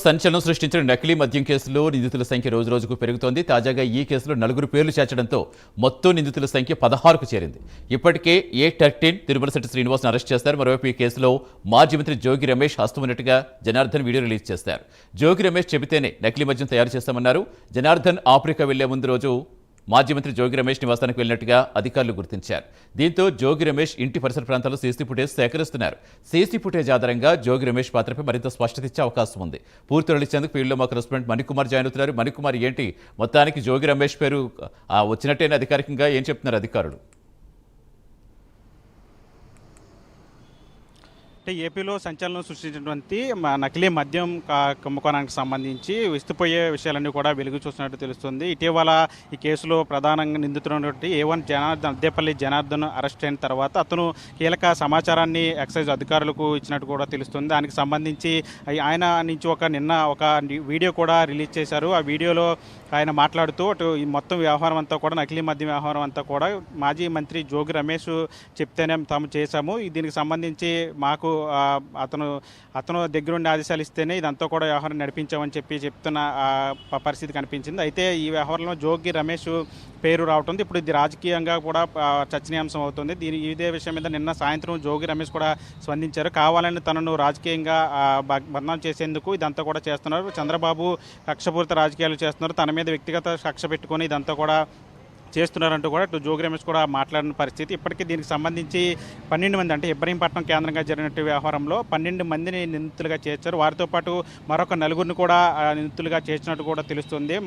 సంచలనం సృష్టించిన నకిలీ మద్యం కేసులో నిందితుల సంఖ్య రోజురోజుకు పెరుగుతోంది. తాజాగా ఈ కేసులో 4 పేర్లు చేర్చడంతో మొత్తం నిందితుల సంఖ్య 16కు చేరింది. ఇప్పటికే A13 తిరుమలశెట్టి శ్రీనివాస్ను అరెస్ట్ చేశారు. మరోవైపు ఈ కేసులో మాజీ మంత్రి జోగి రమేష్ హస్తం ఉన్నట్టుగా జనార్దన్ వీడియో రిలీజ్ చేశారు. జోగి రమేష్ చెబితేనే నకిలీ మద్యం తయారు చేస్తామన్నారు. జనార్దన్ ఆఫ్రికా వెళ్లే ముందు రోజు మాజీ మంత్రి జోగి రమేష్ నివాసానికి వెళ్లినట్టుగా అధికారులు గుర్తించారు. దీంతో జోగి రమేష్ ఇంటి పరిసర ప్రాంతాల్లో సీసీ ఫుటేజ్ సేకరిస్తున్నారు. సీసీ ఫుటేజ్ ఆధారంగా జోగి రమేష్ పాత్రపై మరింత స్పష్టత ఇచ్చే అవకాశం ఉంది. పూర్తి వెళ్లించేందుకు ఫీల్డ్లో మా కరెస్పాండెంట్ మణికుమార్ జాయిన్ అవుతున్నారు. మణికుమార్, ఏంటి మొత్తానికి జోగి రమేష్ పేరు వచ్చినట్టేనే అధికారికంగా ఏం చెప్తున్నారు అధికారులు? అంటే ఏపీలో సంచలనం సృష్టించినటువంటి నకిలీ మద్యం కుంభకోణానికి సంబంధించి విస్తుపోయే విషయాలన్నీ కూడా వెలుగు చూస్తున్నట్టు తెలుస్తుంది. ఇటీవల ఈ కేసులో ప్రధానంగా నిందితున్నటువంటి A1 జనార్దన్ అద్దేపల్లి జనార్దన్ అరెస్ట్ అయిన తర్వాత అతను కీలక సమాచారాన్ని ఎక్సైజ్ అధికారులకు ఇచ్చినట్టు కూడా తెలుస్తుంది. దానికి సంబంధించి ఆయన నుంచి నిన్న ఒక వీడియో కూడా రిలీజ్ చేశారు. ఆ వీడియోలో ఆయన మాట్లాడుతూ అటు ఈ మొత్తం వ్యవహారం అంతా కూడా నకిలీ మద్యం వ్యవహారం అంతా కూడా మాజీ మంత్రి జోగి రమేష్ చెప్తేనే తాము చేశాము, దీనికి సంబంధించి మాకు అతను దగ్గరుండి ఆదేశాలు ఇస్తేనే ఇదంతా కూడా వ్యవహారం నడిపించామని చెప్తున్న పరిస్థితి కనిపించింది. అయితే ఈ వ్యవహారంలో జోగి రమేష్ పేరు రావటం ఇప్పుడు ఇది రాజకీయంగా కూడా చర్చనీయాంశం అవుతుంది. ఇదే విషయం మీద నిన్న సాయంత్రం జోగి రమేష్ కూడా స్పందించారు. కావాలని తనను రాజకీయంగా బదనాం చేసేందుకు ఇదంతా కూడా చేస్తున్నారు. చంద్రబాబు కక్షపూరిత రాజకీయాలు చేస్తున్నారు, తన మీద వ్యక్తిగత కక్ష పెట్టుకొని ఇదంతా కూడా చేస్తున్నారంటూ కూడా ఇటు జోగి రమేష్ కూడా మాట్లాడిన పరిస్థితి. ఇప్పటికీ దీనికి సంబంధించి 12 మంది, అంటే ఇబ్రహీంపట్నం కేంద్రంగా జరిగినట్టు వ్యవహారంలో 12 మందిని నిందితులుగా చేర్చారు. వారితో పాటు మరొక 4గురిని కూడా నిందితులుగా చేర్చినట్టు కూడా తెలుస్తుంది.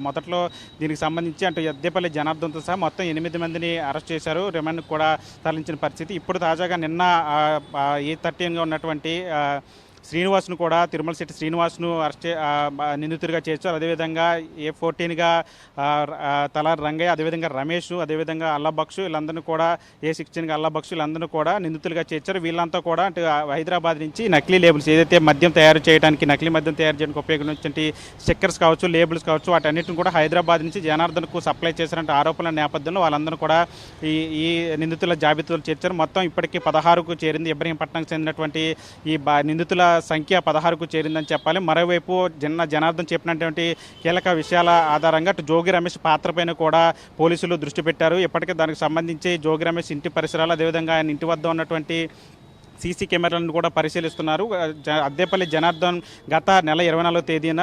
మొదట్లో దీనికి సంబంధించి అంటే అద్దేపల్లి జనార్దన్తో సహా మొత్తం 8 మందిని అరెస్ట్ చేశారు, రిమాండ్కి కూడా తరలించిన పరిస్థితి. ఇప్పుడు తాజాగా నిన్న A13గా ఉన్నటువంటి శ్రీనివాస్ను కూడా తిరుమలశెట్టి శ్రీనివాస్ను నిందితుడిగా చేర్చారు. అదేవిధంగా A14గా తలారి రంగయ్య, అదేవిధంగా రమేష్, అదేవిధంగా అల్లాబక్షు, వీళ్ళందరినీ కూడా A16గా అల్లాబక్షు, వీళ్ళందరినీ కూడా నిందితులుగా చేర్చారు. వీళ్ళంతా కూడా అంటే హైదరాబాద్ నుంచి నకిలీ లేబుల్స్ ఏదైతే మద్యం తయారు చేయడానికి నకిలీ మద్యం తయారు చేయడానికి ఉపయోగించినటువంటి స్టిక్కర్స్ కావచ్చు, లేబుల్స్ కావచ్చు, వాటన్నిటిని కూడా హైదరాబాద్ నుంచి జనార్దన్కు సప్లై చేశారంటే ఆరోపణల నేపథ్యంలో వాళ్ళందరూ కూడా ఈ నిందితుల జాబితాలో చేర్చారు. మొత్తం ఇప్పటికీ 16కు చేరింది. ఇబ్రహీంపట్నంకి చెందినటువంటి ఈ నిందితుల సంఖ్య 16కు చేరిందని చెప్పాలి. మరోవైపు జనార్దన్ చెప్పినటువంటి కీలక విషయాల ఆధారంగా జోగి రమేష్ పాత్రపైన కూడా పోలీసులు దృష్టి పెట్టారు. ఇప్పటికే దానికి సంబంధించి జోగి రమేష్ ఇంటి పరిసరాలు, అదేవిధంగా ఆయన ఇంటి వద్ద ఉన్నటువంటి సీసీ కెమెరాలను కూడా పరిశీలిస్తున్నారు. అద్దేపల్లి జనార్దన్ గత నెల 24వ తేదీన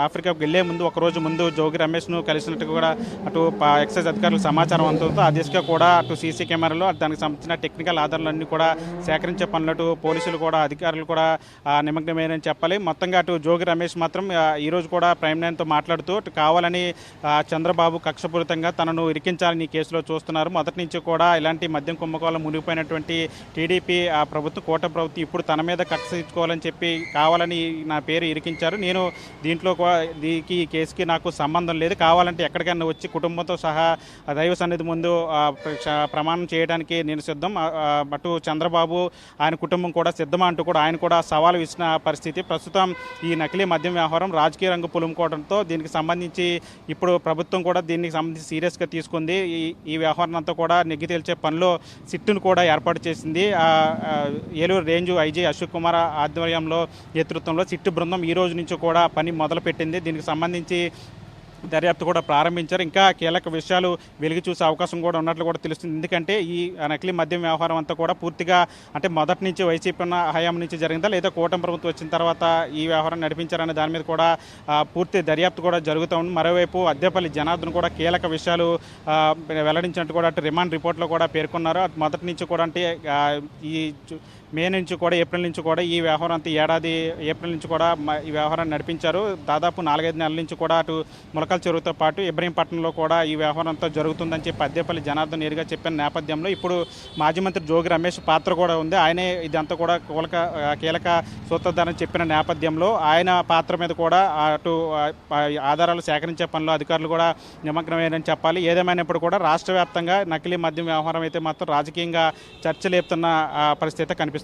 ఆఫ్రికాకు వెళ్లే ముందు ఒకరోజు ముందు జోగి రమేష్ను కలిసినట్టు కూడా అటు ఎక్సైజ్ అధికారులకు సమాచారం అందుతుందో ఆ దిశగా కూడా అటు సీసీ కెమెరాలు దానికి సంబంధించిన టెక్నికల్ ఆధారాలన్నీ కూడా సేకరించే పనులు పోలీసులు కూడా అధికారులు కూడా నిమగ్నమయ్యారని చెప్పాలి. మొత్తంగా అటు జోగి రమేష్ మాత్రం ఈరోజు కూడా ప్రైమ్ లైన్తో మాట్లాడుతూ అటు కావాలని చంద్రబాబు కక్షపూరితంగా తనను ఇరికించాలని ఈ కేసులో చూస్తున్నారు. మొదటి నుంచి కూడా ఇలాంటి మద్యం కుంభకోణంలో మునిగిపోయినటువంటి టీడీపీ ప్రభుత్వం కోట ప్రభుత్వం ఇప్పుడు తన మీద కక్ష తీర్చుకోవాలని చెప్పి కావాలని నా పేరు ఇరికించారు. నేను దీంట్లో ఈ కేసుకి నాకు సంబంధం లేదు, కావాలంటే ఎక్కడికైనా వచ్చి కుటుంబంతో సహా దైవ సన్నిధి ముందు ప్రమాణం చేయడానికి నేను సిద్ధం, అటు చంద్రబాబు ఆయన కుటుంబం కూడా సిద్ధమా అంటూ కూడా ఆయన కూడా సవాలు ఇచ్చిన పరిస్థితి. ప్రస్తుతం ఈ నకిలీ మద్యం వ్యవహారం రాజకీయ రంగు పులుముకోవడంతో దీనికి సంబంధించి ఇప్పుడు ప్రభుత్వం కూడా దీనికి సంబంధించి సీరియస్గా తీసుకుంది. ఈ వ్యవహారం అంతా కూడా నెగ్గి తేల్చే పనిలో సిట్టును కూడా ఏర్పాటు చేసింది. ఏలూరు రేంజ్ ఐజీ అశోక్ కుమార్ ఆధ్వర్యంలో నేతృత్వంలో సిట్టు బృందం ఈ రోజు నుంచి కూడా పని మొదలుపెట్టింది. దీనికి సంబంధించి దర్యాప్తు కూడా ప్రారంభించారు. ఇంకా కీలక విషయాలు వెలుగు చూసే అవకాశం కూడా ఉన్నట్లు కూడా తెలుస్తుంది. ఎందుకంటే ఈ నకిలీ మద్యం వ్యవహారం అంతా కూడా పూర్తిగా అంటే మొదటి నుంచి వైసీపీ హయాం నుంచి జరిగిందా లేదా కూటమి ప్రభుత్వం వచ్చిన తర్వాత ఈ వ్యవహారం నడిపించారనే దాని మీద కూడా పూర్తి దర్యాప్తు కూడా జరుగుతూ ఉంది. మరోవైపు అద్దేపల్లి జనార్దన్ కూడా కీలక విషయాలు వెల్లడించినట్టు కూడా అటు రిమాండ్ రిపోర్ట్లో కూడా పేర్కొన్నారు. మొదటి నుంచి కూడా అంటే ఈ మే నుంచి కూడా ఏప్రిల్ నుంచి కూడా ఈ వ్యవహారం అంతా ఏడాది ఏప్రిల్ నుంచి కూడా ఈ వ్యవహారాన్ని నడిపించారు. దాదాపు 4-5 నెలల నుంచి కూడా అటు ములకల చెరువుతో పాటు ఇబ్రహీంపట్నంలో కూడా ఈ వ్యవహారం అంతా జరుగుతుందని చెప్పి అద్దేపల్లి జనార్దన్ నేరుగా చెప్పిన నేపథ్యంలో ఇప్పుడు మాజీ మంత్రి జోగి రమేష్ పాత్ర కూడా ఉంది. ఆయనే ఇదంతా కూడా కీలక సూత్రధారని చెప్పిన నేపథ్యంలో ఆయన పాత్ర మీద కూడా అటు ఆధారాలు సేకరించే పనిలో అధికారులు కూడా నిమగ్నమయ్యారని చెప్పాలి. ఏదేమైనప్పుడు కూడా రాష్ట్ర వ్యాప్తంగా నకిలీ మద్యం వ్యవహారం అయితే మాత్రం రాజకీయంగా చర్చలేపుతున్న పరిస్థితి కనిపిస్తుంది.